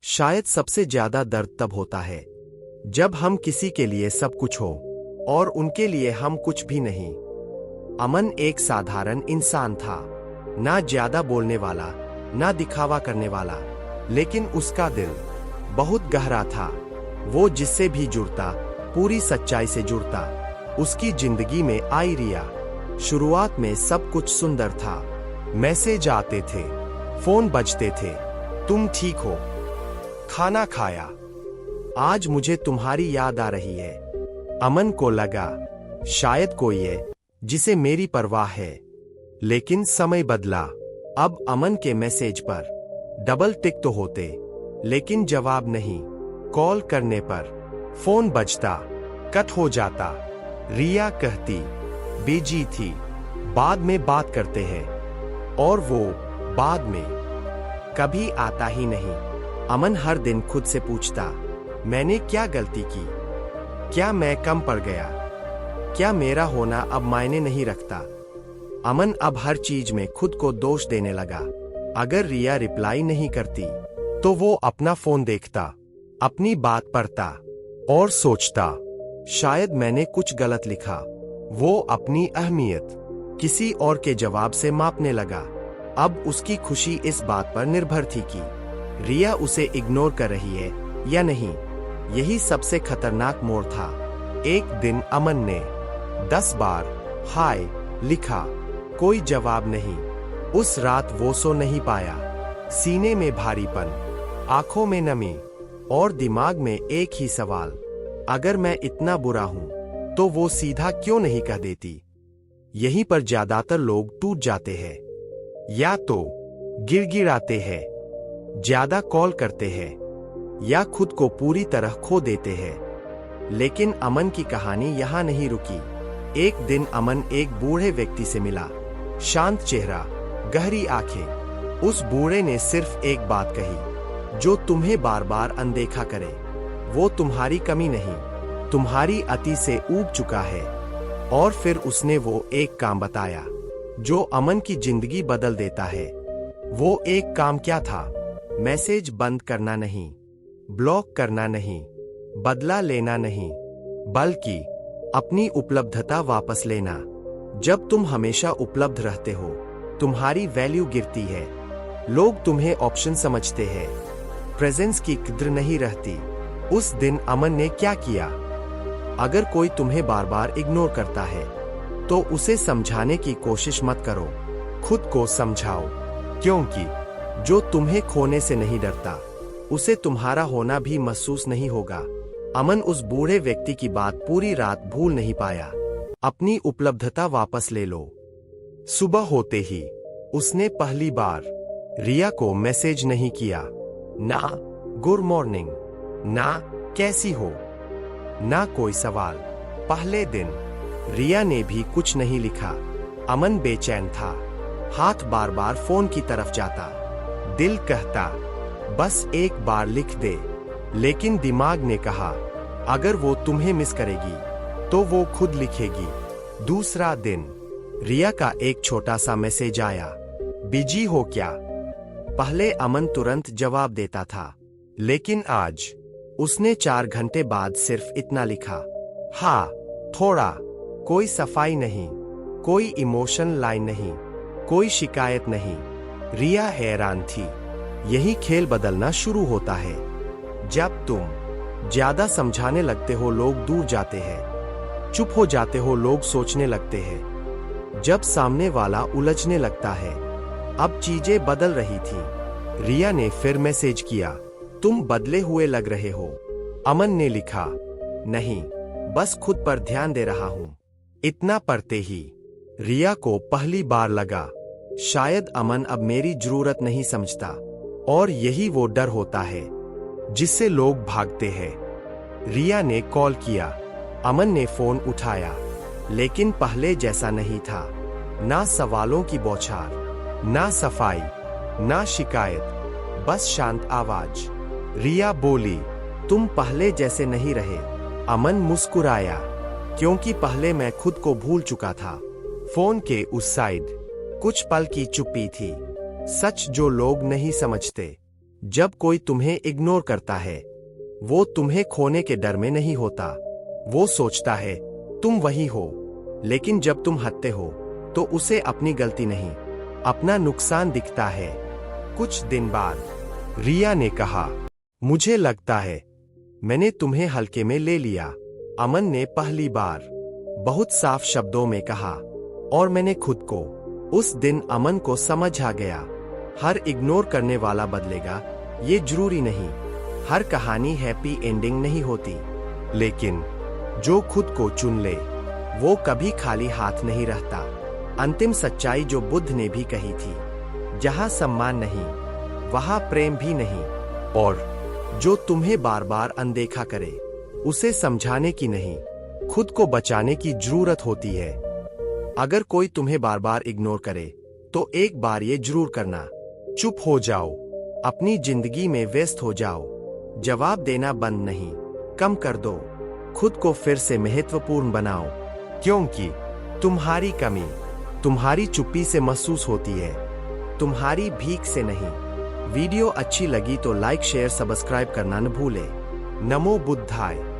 शायद सबसे ज्यादा दर्द तब होता है जब हम किसी के लिए सब कुछ हो और उनके लिए हम कुछ भी नहीं। अमन एक साधारण इंसान था, ना ज्यादा बोलने वाला, ना दिखावा करने वाला, लेकिन उसका दिल बहुत गहरा था। वो जिससे भी जुड़ता पूरी सच्चाई से जुड़ता। उसकी जिंदगी में आई रिया। शुरुआत में सब कुछ सुंदर था। मैसेज आते थे, फोन बजते थे, तुम ठीक हो, खाना खाया, आज मुझे तुम्हारी याद आ रही है। अमन को लगा शायद कोई है जिसे मेरी परवाह है। लेकिन समय बदला। अब अमन के मैसेज पर डबल टिक तो होते, लेकिन जवाब नहीं। कॉल करने पर फोन बजता, कट हो जाता। रिया कहती बिजी थी, बाद में बात करते हैं, और वो बाद में कभी आता ही नहीं। अमन हर दिन खुद से पूछता, मैंने क्या गलती की? क्या मैं कम पड़ गया? क्या मेरा होना अब मायने नहीं रखता? अमन अब हर चीज में खुद को दोष देने लगा। अगर रिया रिप्लाई नहीं करती तो वो अपना फोन देखता, अपनी बात पढ़ता और सोचता शायद मैंने कुछ गलत लिखा। वो अपनी अहमियत किसी और के जवाब से मापने लगा। अब उसकी खुशी इस बात पर निर्भर थी कि रिया उसे इग्नोर कर रही है या नहीं। यही सबसे खतरनाक मोड़ था। एक दिन अमन ने 10 बार हाय लिखा, कोई जवाब नहीं। उस रात वो सो नहीं पाया। सीने में भारीपन, आंखों में नमी और दिमाग में एक ही सवाल, अगर मैं इतना बुरा हूं तो वो सीधा क्यों नहीं कह देती? यहीं पर ज्यादातर लोग टूट जाते हैं। या तो गिड़गिड़ाते हैं, ज्यादा कॉल करते हैं, या खुद को पूरी तरह खो देते हैं। लेकिन अमन की कहानी यहां नहीं रुकी। एक दिन अमन एक बूढ़े व्यक्ति से मिला। शांत चेहरा, गहरी आंखें। उस बूढ़े ने सिर्फ एक बात कही, जो तुम्हें बार बार अनदेखा करे। वो तुम्हारी कमी नहीं, तुम्हारी अति से ऊब चुका है। और फिर उसने वो एक काम बताया जो अमन की जिंदगी बदल देता है। वो एक काम क्या था? मैसेज बंद करना नहीं, ब्लॉक करना नहीं, बदला लेना नहीं, बल्कि अपनी उपलब्धता वापस लेना। जब तुम हमेशा उपलब्ध रहते हो, तुम्हारी वैल्यू गिरती है। लोग तुम्हें ऑप्शन समझते हैं, प्रेजेंस की कद्र नहीं रहती। उस दिन अमन ने क्या किया? अगर कोई तुम्हें बार बार इग्नोर करता है तो उसे समझाने की कोशिश मत करो, खुद को समझाओ। क्योंकि जो तुम्हें खोने से नहीं डरता, उसे तुम्हारा होना भी महसूस नहीं होगा। अमन उस बूढ़े व्यक्ति की बात पूरी रात भूल नहीं पाया। अपनी उपलब्धता वापस ले लो। सुबह होते ही उसने पहली बार रिया को मैसेज नहीं किया। ना गुड मॉर्निंग, ना कैसी हो, ना कोई सवाल। पहले दिन रिया ने भी कुछ नहीं लिखा। अमन बेचैन था। हाथ बार बार फोन की तरफ जाता, दिल कहता बस एक बार लिख दे। लेकिन दिमाग ने कहा अगर वो तुम्हें मिस करेगी तो वो खुद लिखेगी। दूसरा दिन रिया का एक छोटा सा मैसेज आया, बिजी हो क्या? पहले अमन तुरंत जवाब देता था, लेकिन आज उसने 4 घंटे बाद सिर्फ इतना लिखा, हाँ थोड़ा। कोई सफाई नहीं, कोई इमोशन लाइन नहीं, कोई शिकायत नहीं। रिया हैरान थी। यही खेल बदलना शुरू होता है। जब तुम ज्यादा समझाने लगते हो, लोग दूर जाते हैं। चुप हो जाते हो, लोग सोचने लगते हैं। जब सामने वाला उलझने लगता है। अब चीजें बदल रही थी। रिया ने फिर मैसेज किया, तुम बदले हुए लग रहे हो। अमन ने लिखा, नहीं, बस खुद पर ध्यान दे रहा हूं। इतना पढ़ते ही रिया को पहली बार लगा, शायद अमन अब मेरी जरूरत नहीं समझता। और यही वो डर होता है जिससे लोग भागते हैं। रिया ने कॉल किया। अमन ने फोन उठाया, लेकिन पहले जैसा नहीं था। ना सवालों की बौछार, ना सफाई, ना शिकायत, बस शांत आवाज। रिया बोली, तुम पहले जैसे नहीं रहे। अमन मुस्कुराया, क्योंकि पहले मैं खुद को भूल चुका था। फोन के उस साइड कुछ पल की चुप्पी थी। सच जो लोग नहीं समझते। जब कोई तुम्हें इग्नोर करता है, वो तुम्हें खोने के डर में नहीं होता। वो सोचता है तुम वही हो। लेकिन जब तुम हटते हो तो उसे अपनी गलती नहीं, अपना नुकसान दिखता है। कुछ दिन बाद रिया ने कहा, मुझे लगता है मैंने तुम्हें हल्के में ले लिया। अमन ने पहली बार बहुत साफ शब्दों में कहा, और मैंने खुद को उस दिन अमन को समझ आ गया। हर इग्नोर करने वाला बदलेगा, ये जरूरी नहीं। हर कहानी हैप्पी एंडिंग नहीं होती, लेकिन जो खुद को चुन ले वो कभी खाली हाथ नहीं रहता। अंतिम सच्चाई जो बुद्ध ने भी कही थी, जहां सम्मान नहीं वहां प्रेम भी नहीं। और जो तुम्हें बार बार अनदेखा करे, उसे समझाने की नहीं, खुद को बचाने की जरूरत होती है। अगर कोई तुम्हें बार बार इग्नोर करे तो एक बार ये जरूर करना, चुप हो जाओ, अपनी जिंदगी में व्यस्त हो जाओ। जवाब देना बंद नहीं, कम कर दो। खुद को फिर से महत्वपूर्ण बनाओ, क्योंकि तुम्हारी कमी तुम्हारी चुप्पी से महसूस होती है, तुम्हारी भीख से नहीं। वीडियो अच्छी लगी तो लाइक शेयर सब्सक्राइब करना न भूले। नमो बुद्धाय।